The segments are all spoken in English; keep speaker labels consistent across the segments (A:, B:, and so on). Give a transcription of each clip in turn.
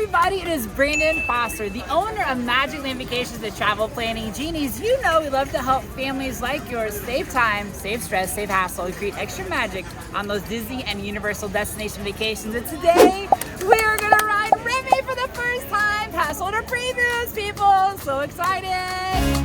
A: everybody, it is Brandon Foster, the owner of Magic Land Vacations and Travel Planning Genies. You know we love to help families like yours save time, save stress, save hassle, and create extra magic on those Disney and Universal destination vacations. And today, we're gonna ride Remy for the first time. Pass holder previews, people. So excited.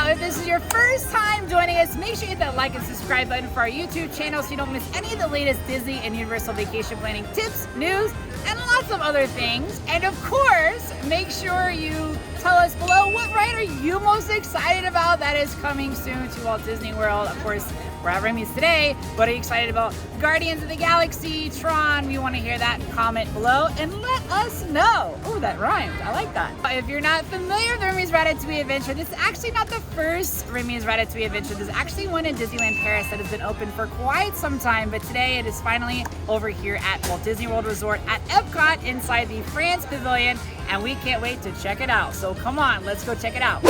A: If this is your first time joining us, make sure you hit that like and subscribe button for our YouTube channel so you don't miss any of the latest Disney and Universal vacation planning tips, news, and lots of other things. And of course, make sure you tell us below what ride are you most excited about that is coming soon to Walt Disney World. Of course, we're at Remy's today. What are you excited about? Guardians of the Galaxy, Tron, we want to hear that. Comment below and let us know. Oh, that rhymed. I like that. If you're not familiar with Remy's Ratatouille Adventure, this is actually not the first Remy's Ratatouille Adventure. There's actually one in Disneyland Paris that has been open for quite some time, but today it is finally over here at Walt Disney World Resort at Epcot inside the France Pavilion, and we can't wait to check it out. So come on, let's go check it out.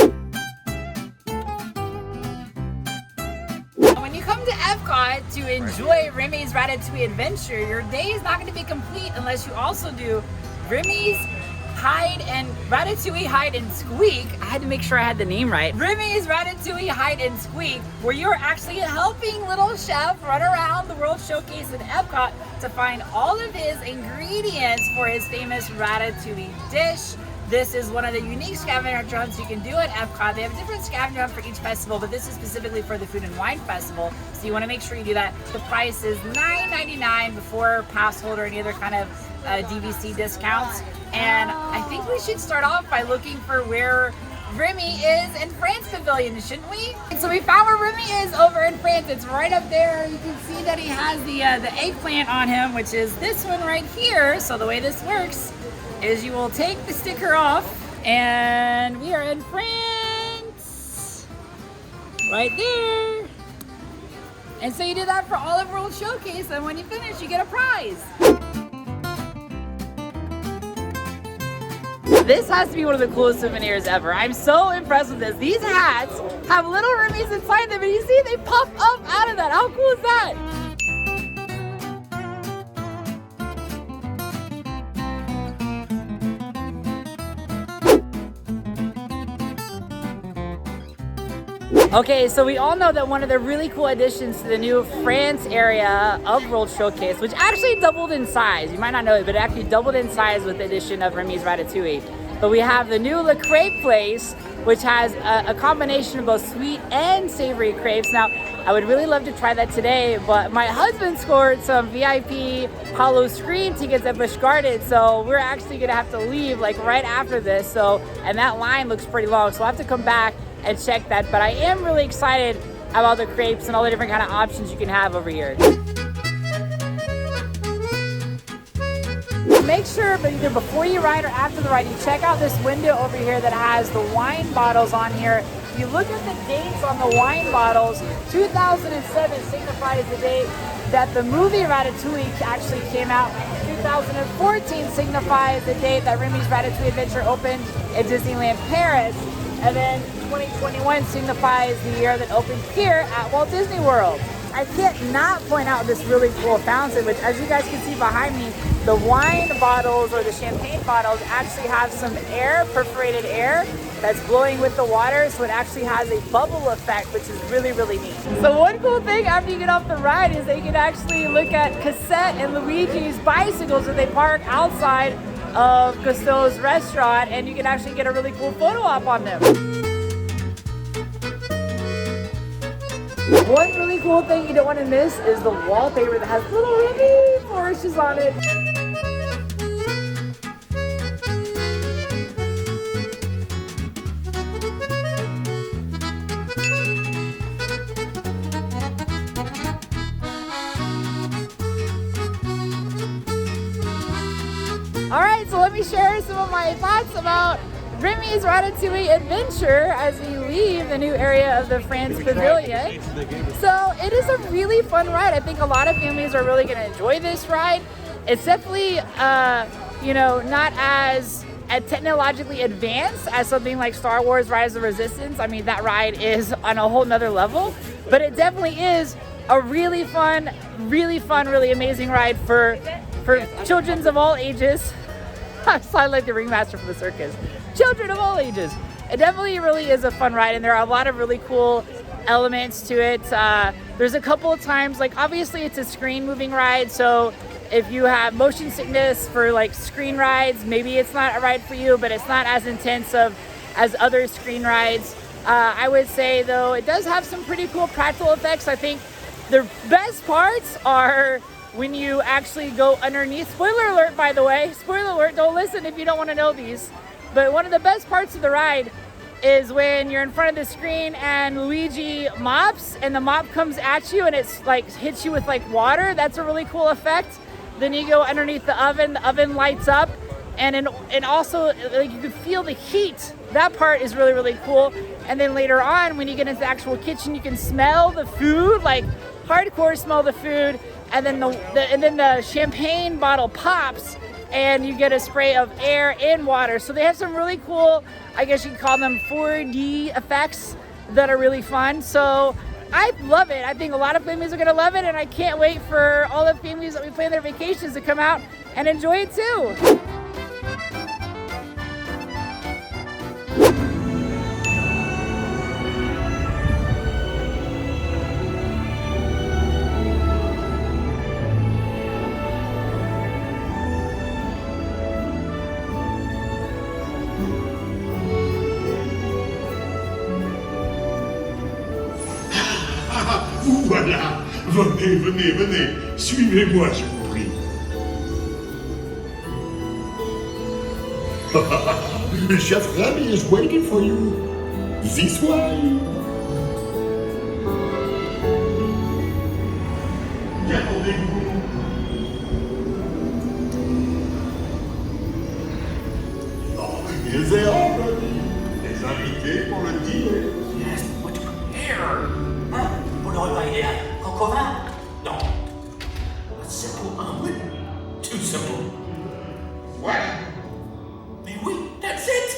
A: When you come to Epcot to enjoy Remy's Ratatouille Adventure, your day is not going to be complete unless you also do Remy's Ratatouille Hide and Squeak. I had to make sure I had the name right. Remy's Ratatouille Hide and Squeak, where you're actually helping little chef run around the World Showcase in Epcot to find all of his ingredients for his famous Ratatouille dish. This is one of the unique scavenger hunts you can do at Epcot. They have a different scavenger hunt for each festival, but this is specifically for the Food and Wine Festival. So you want to make sure you do that. The price is $9.99 before pass holder or any other kind of DVC discounts. And I think we should start off by looking for where Remy is in France Pavilion, shouldn't we? And so we found where Remy is over in France. It's right up there. You can see that he has the eggplant on him, which is this one right here. So the way this works is you will take the sticker off, and we are in France, right there. And so you do that for all of World Showcase, and when you finish, you get a prize. This has to be one of the coolest souvenirs ever. I'm so impressed with this. These hats have little Remy's inside them, and you see they pop up out of that. How cool is that? Okay, so we all know that one of the really cool additions to the new France area of World Showcase, which actually doubled in size, you might not know it, but it actually doubled in size with the addition of Remy's Ratatouille. But we have the new Le Crepe place, which has a combination of both sweet and savory crepes. Now, I would really love to try that today, but my husband scored some VIP Hollow Scream tickets at Busch Gardens, so we're actually gonna have to leave like right after this. So, and that line looks pretty long, so I'll have to come back and check that. But I am really excited about the crepes and all the different kind of options you can have over here. Make sure, but either before you ride or after the ride, you check out this window over here that has the wine bottles on here. If you look at the dates on the wine bottles, 2007 signifies the date that the movie Ratatouille actually came out. 2014 signifies the date that Remy's Ratatouille Adventure opened at Disneyland Paris. And then 2021 signifies the year that opened here at Walt Disney World. I can't not point out this really cool fountain, which, as you guys can see behind me, the wine bottles or the champagne bottles actually have some air, perforated air, that's blowing with the water, so it actually has a bubble effect, which is really, really neat. So one cool thing after you get off the ride is that you can actually look at Cassette and Luigi's bicycles that they park outside of Cousteau's restaurant, and you can actually get a really cool photo op on them. One really cool thing you don't want to miss is the wallpaper that has little Remy flourishes on it. right, so let me share some of my thoughts about Remy's Ratatouille adventure as we leave the new area of the France Pavilion. So it is a really fun ride. I think a lot of families are really going to enjoy this ride. It's definitely, you know, not as technologically advanced as something like Star Wars Rise of Resistance. I mean, that ride is on a whole nother level, but it definitely is a really fun, really amazing ride for children of all ages. I sound like the ringmaster for the circus. Children of all ages. It definitely really is a fun ride, and there are a lot of really cool elements to it. There's a couple of times, like obviously it's a screen moving ride, so if you have motion sickness for like screen rides, maybe it's not a ride for you, but it's not as intense as other screen rides. I would say though, it does have some pretty cool practical effects. I think the best parts are when you actually go underneath. Spoiler alert, by the way. Spoiler alert, don't listen if you don't want to know these. But one of the best parts of the ride is when you're in front of the screen and Luigi mops and the mop comes at you and it's like hits you with like water. That's a really cool effect. Then you go underneath the oven lights up, and also like you can feel the heat. That part is really cool. And then later on, when you get into the actual kitchen, you can smell the food, like hardcore smell the food. And then the champagne bottle pops, and you get a spray of air and water. So they have some really cool, I guess you could call them 4D effects that are really fun. So I love it. I think a lot of families are gonna love it, and I can't wait for all the families that we plan their vacations to come out and enjoy it too.
B: Vous voilà. Venez. Suivez-moi, je vous prie. Chef Remy is waiting for you. This way. Attendez-vous. Oh, il est hors, les invités pour le dîner.
C: Yes, what to prepare? Pour le repas idéal, coq au vin? Non. A simple omelet? Too simple.
B: What?
C: Mais oui, that's it!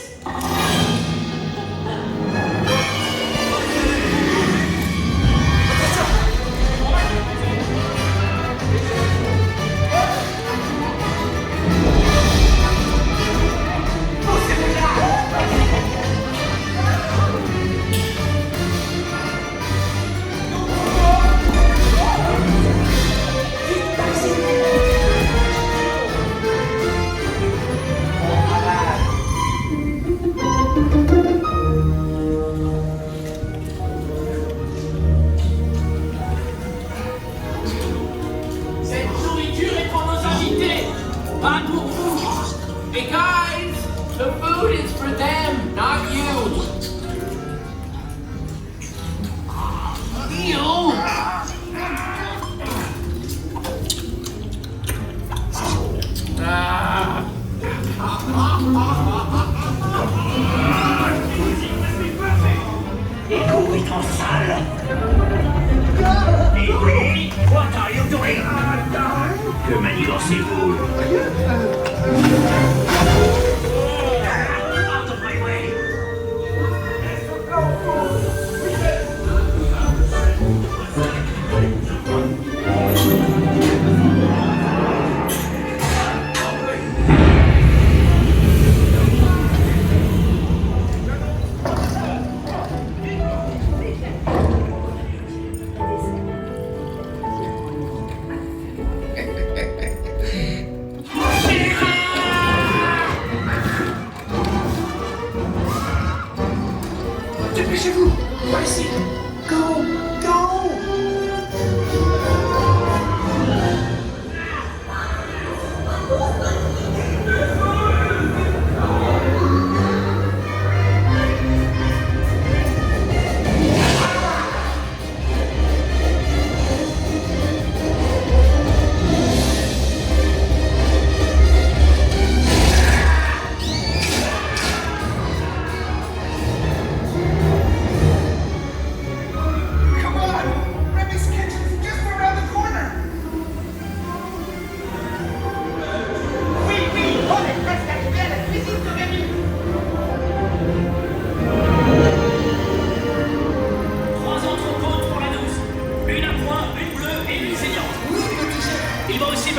D: Not pour vous. Hey guys, the food is for them, not you. Ew.
C: Who est en salle? Hey, what are you doing? Que manigancez-vous? Out of my way!
D: Dépêchez-vous! Par ici! Go! Go!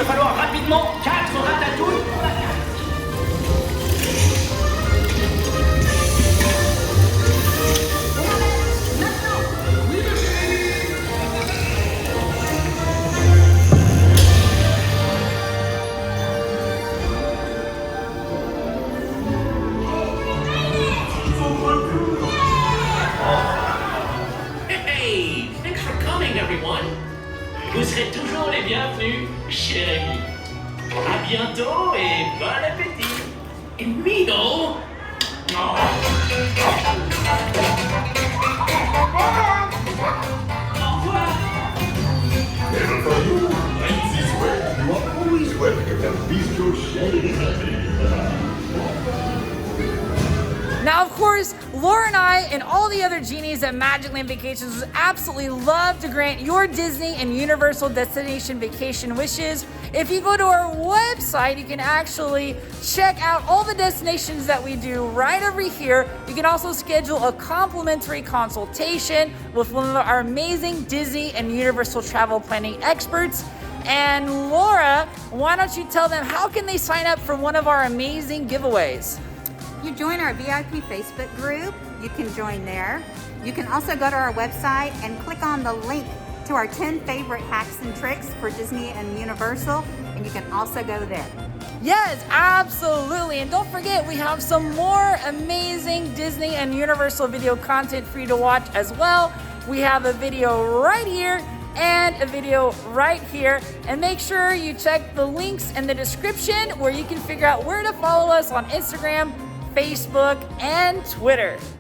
C: va falloir rapidement 4 ratatouilles pour la carte. Hey, thanks for coming, everyone. Vous serez toujours les bienvenus chez Remy. À bientôt et bon appétit. Et Mino. Oh. Au revoir.
B: Never for you. Right this way. You are always welcome at Bistro Chez
A: Now, of course, Laura and I and all the other genies at Magic Land Vacations would absolutely love to grant your Disney and Universal Destination vacation wishes. If you go to our website, you can actually check out all the destinations that we do right over here. You can also schedule a complimentary consultation with one of our amazing Disney and Universal travel planning experts. And Laura, why don't you tell them how can they sign up for one of our amazing giveaways?
E: You join our VIP Facebook group, you can join there. You can also go to our website and click on the link to our 10 favorite hacks and tricks for Disney and Universal, and you can also go there.
A: Yes, absolutely. And don't forget, we have some more amazing Disney and Universal video content for you to watch as well. We have a video right here and a video right here. And make sure you check the links in the description where you can figure out where to follow us on Instagram, Facebook, and Twitter.